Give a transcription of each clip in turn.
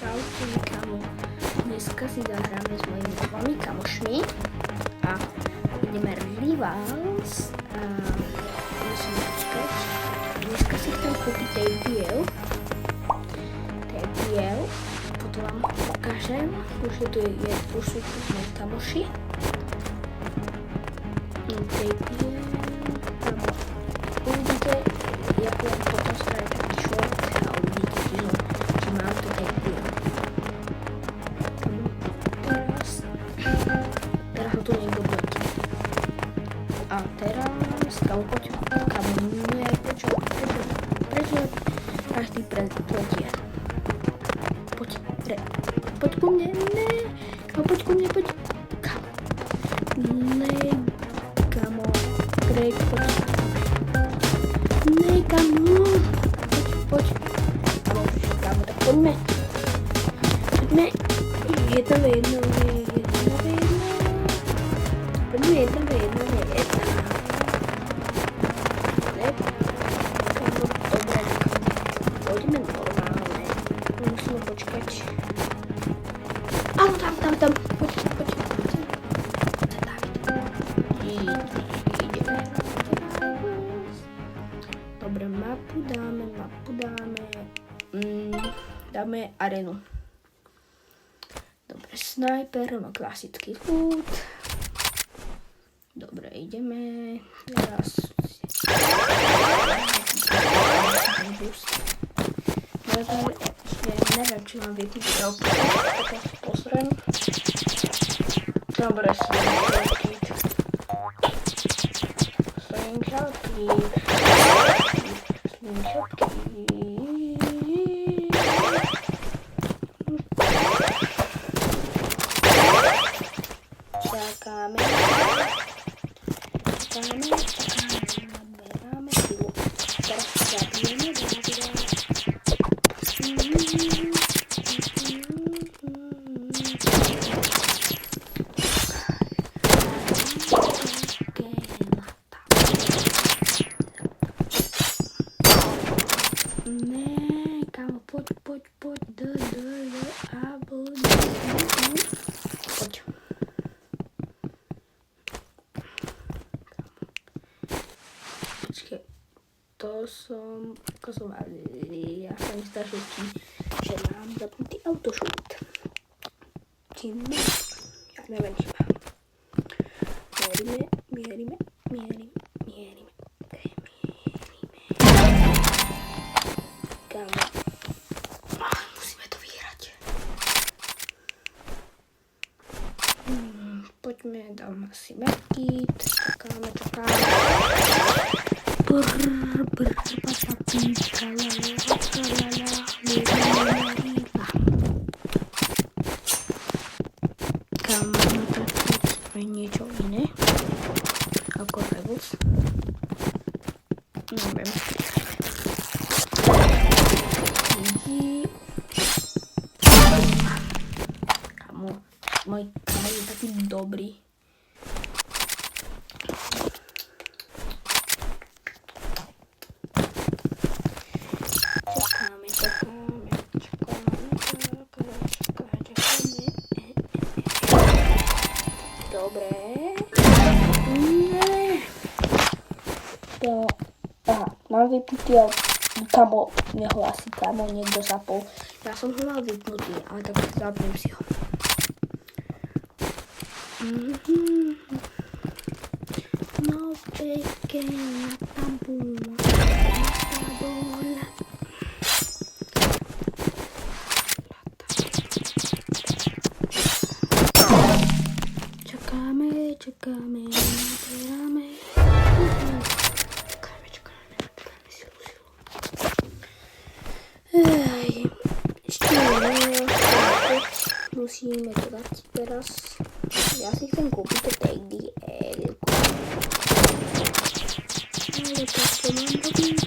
Čaute, kamo. Dneska si zahráme s mojimi dvomi kamošmi a ideme Rivals a musím počkať. Dneska si chcem kúpiť Tapiel, potom vám ukážem, už sú tu moji kamoši. Tapiel, uvidíte, jak vám potom spraví taký short a uvidíte, že mám to Tapiel. Teraz ho tu niekto platí. A teraz, kamo, poď, kamo, nie, prečo každý pletie. Poď ku mne, ne, kamo, poď ku mne, poď, kamo, ne, kamo, Greg, poď, ne, kamo, poď, kamo, tak poďme, jedna v jedno, poďme jedna v jedno, ne, kamo, dobre, poďme normálne, musíme počkať. Áno, tam, poď. Ideme. Dobre, mapu dáme. Dáme arenu. Dobre, sniper, má klasický loot. Dobre, ideme. Teraz neviem, či mám vypnúť ropu. Potom si pozriem. Dobre, slingshotky. Čakáme. Beráme silu. Teraz zabijeme. Poď, počkej, to som ukazoval, ja sa mi zdá, že mám zapnutý autošút. Či ne? Ja neviem, či mám. Mierime. Kámo. Musíme to vyhrať. Poďme, dám asi medkit. Čakáme. Kámo, to je niečo iné ako Rivals. Neviem. Môj kamo je taký dobrý. Čakáme. Dobre. Ne. Mám vypnutý, kamo nehlási, kamo niekto zapol. Ja som ho mal vypnutý, ale tak zapnem si ho. No pequeña tambula, Čakáme, beráme. Ešte musíme to dať teraz. Ja si chcem kúpiť to Tapielku. Ale tak to mám robiť.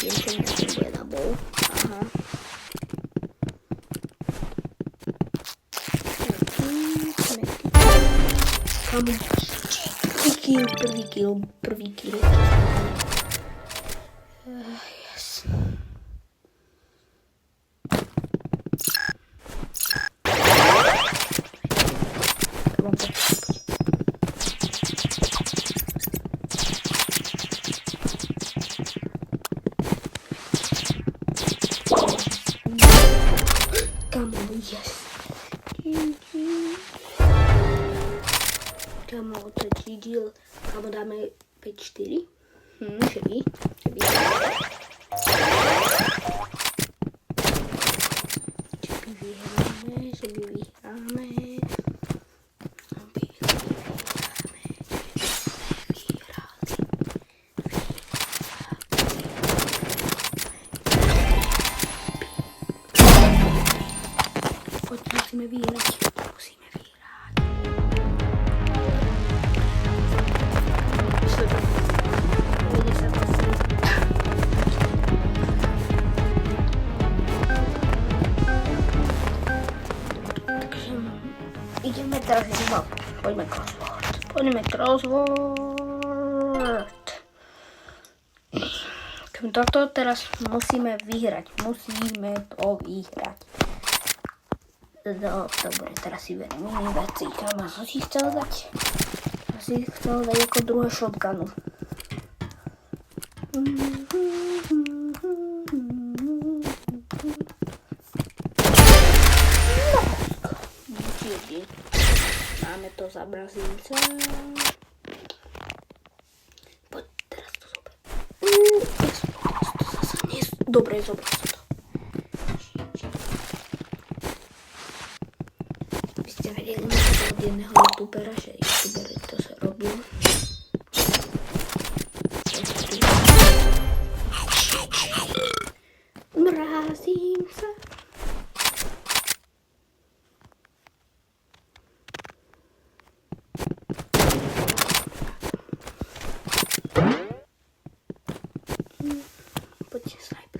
Ešte bude na bol. Aha. Kamu. Prvý kill. Yes. díl, kamo dáme 5-4. Že by. Že by vyhráme. Musíme vyhrať. Takže ideme teraz iba. Poďme crossword. Toto teraz musíme vyhrať. Musíme to vyhrať. Dobre, teraz si verím iné veci. Kam som si chcel dať? Ako druhé shotgunu. Máme to za Brazílca. Poď, teraz to zober. Dobre, zober to. Od jedného youtubera, že youtuber to sa robil. Mrazím sa. Poďte, snipe.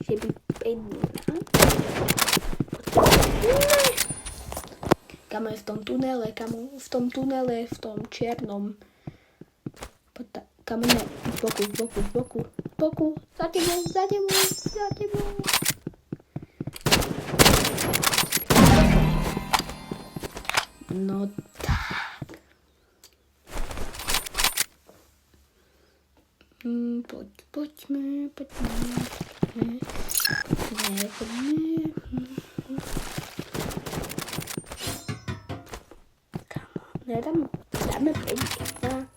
Že by 5 minút. Kamo je v tom tunele, v tom čiernom. Kamo ne, z boku. Za tebou. No tak. Poďme. Dáme 5.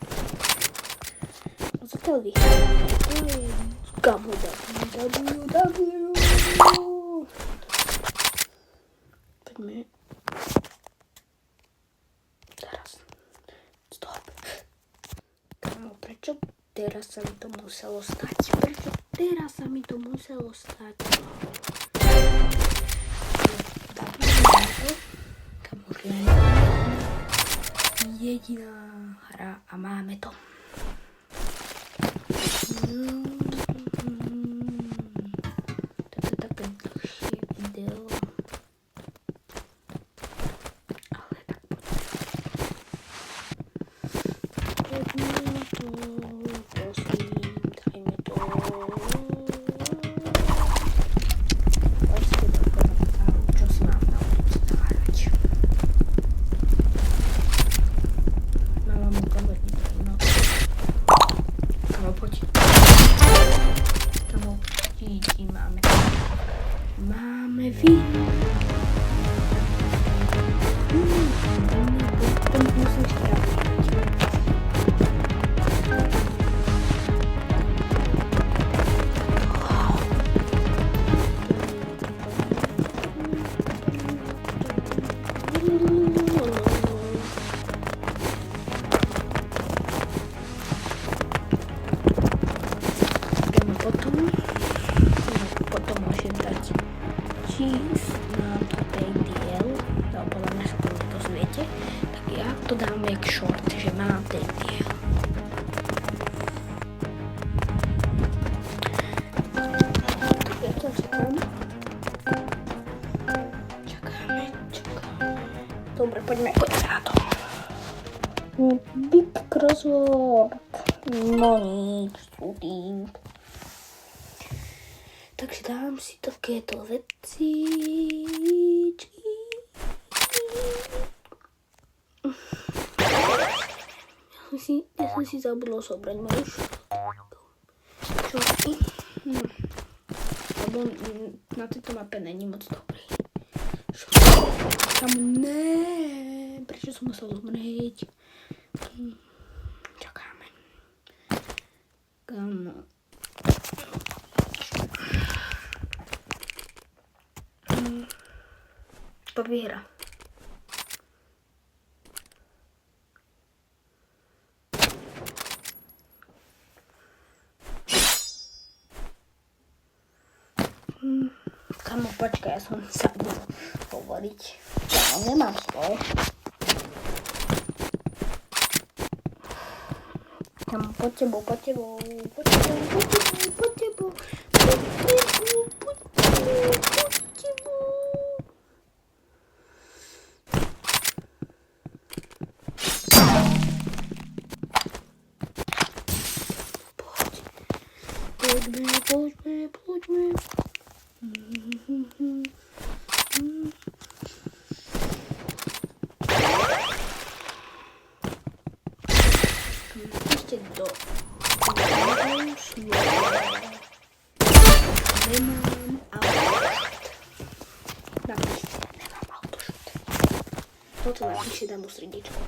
Zatiaľ vychádza. Kamo W. Poďme. Teraz. Stop. Kamo, prečo teraz sa mi to muselo stať? Kamo, jediná hra a máme to. Toto je také dlhšie video. Ale tak poďme to. Prosím, dajme to. Čo si mám na ulici zahrať? Mám kamerný no. Kamo, poď. Kamo, díky, máme vín. Tam musím šťaviť. Potom môžem dať cheese na tretej diel, to podľa mňa sa to dozviete, tak ja to dám jak short, že mám ten diel. Tak ja to čakám. Čakáme. Dobre, poďme na to. Big crossword. No nič, shooting. Takže dám si takéto veci. Ja som si zabudol zobrať moju šortky. Lebo na tejto mape není moc dobrý. Kamo, ne, prečo som musel zomrieť? Čakáme. Kamo. To vyhra. Kamo, počkaj, ja som zabudol hovoriť. Kamo, nemám slovo. Kamo, poď tebou. Poďme. Ešte do nemám autošut. Toto napíšte, dám mu srdiečko.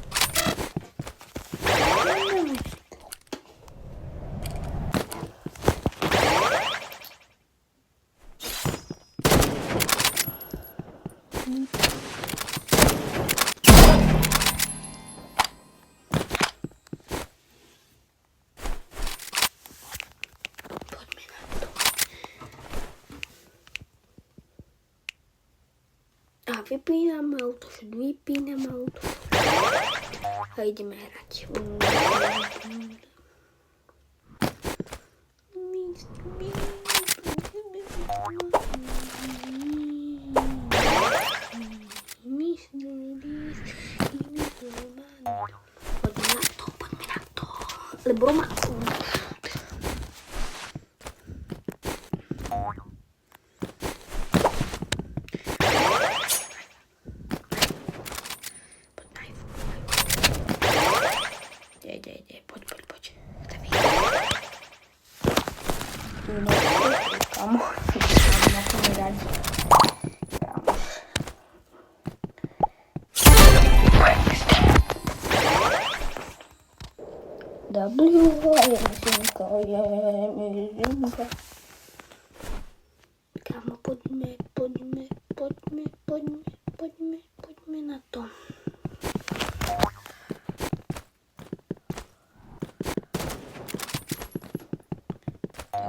Vypínam autošut a ideme hrať. Poďme na to. Lebo má poď. Kamo, na to mi radí. Kamo, poďme na to.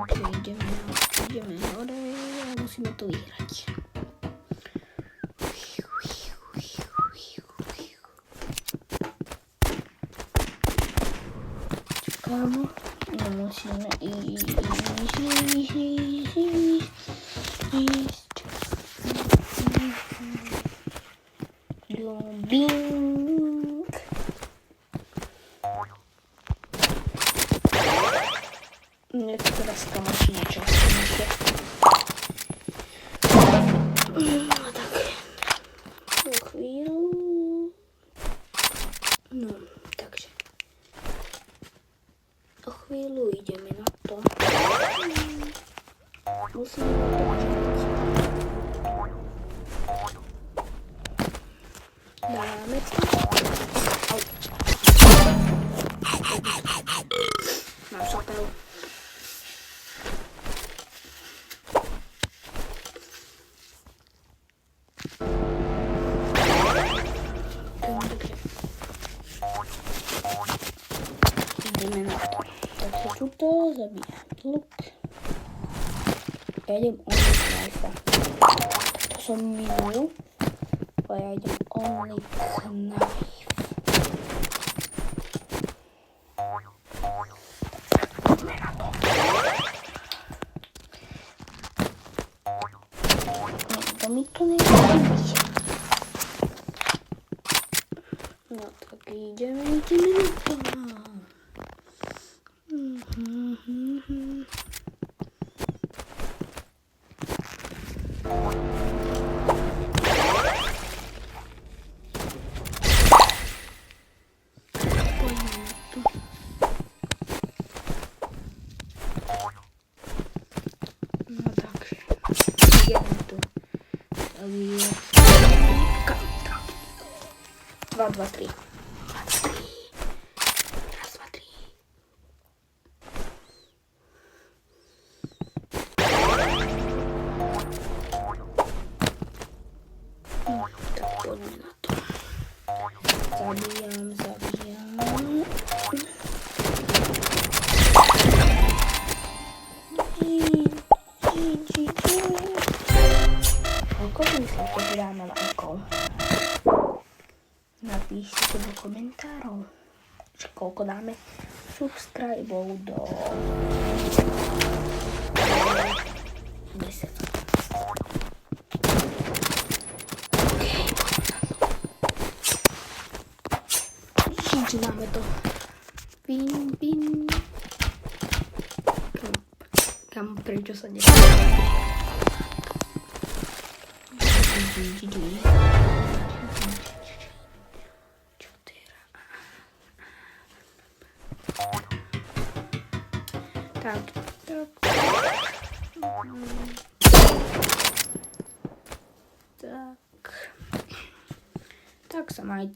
Takže ideme hore a musíme to vyhrať. Čakáme, musíme ísť. Bing. Nie, to teraz kamoši niečo ešte. No tak, o chvíľu. No, takže. O chvíľu ideme na to. Musíme na to počkať. Dáme to. Mám sopel. Ideme na to. Takže tuto zabíjam luk. Ja idem only knife. To som minul. A ja idem only knife. Poďme na to. To mi to nevadí. No tak ideme na to. No takže ideme tu. 2, 3. Raz, 2, 3. Tak poďme na to. Zabíjam. Koľko myslíte, že dáme lajkov? Napíšte do komentárov, že koľko dáme subscribov do 10. Čiže máme to. Pin. Kam prečo sa nedá? Čo teraz? Tak sa majte.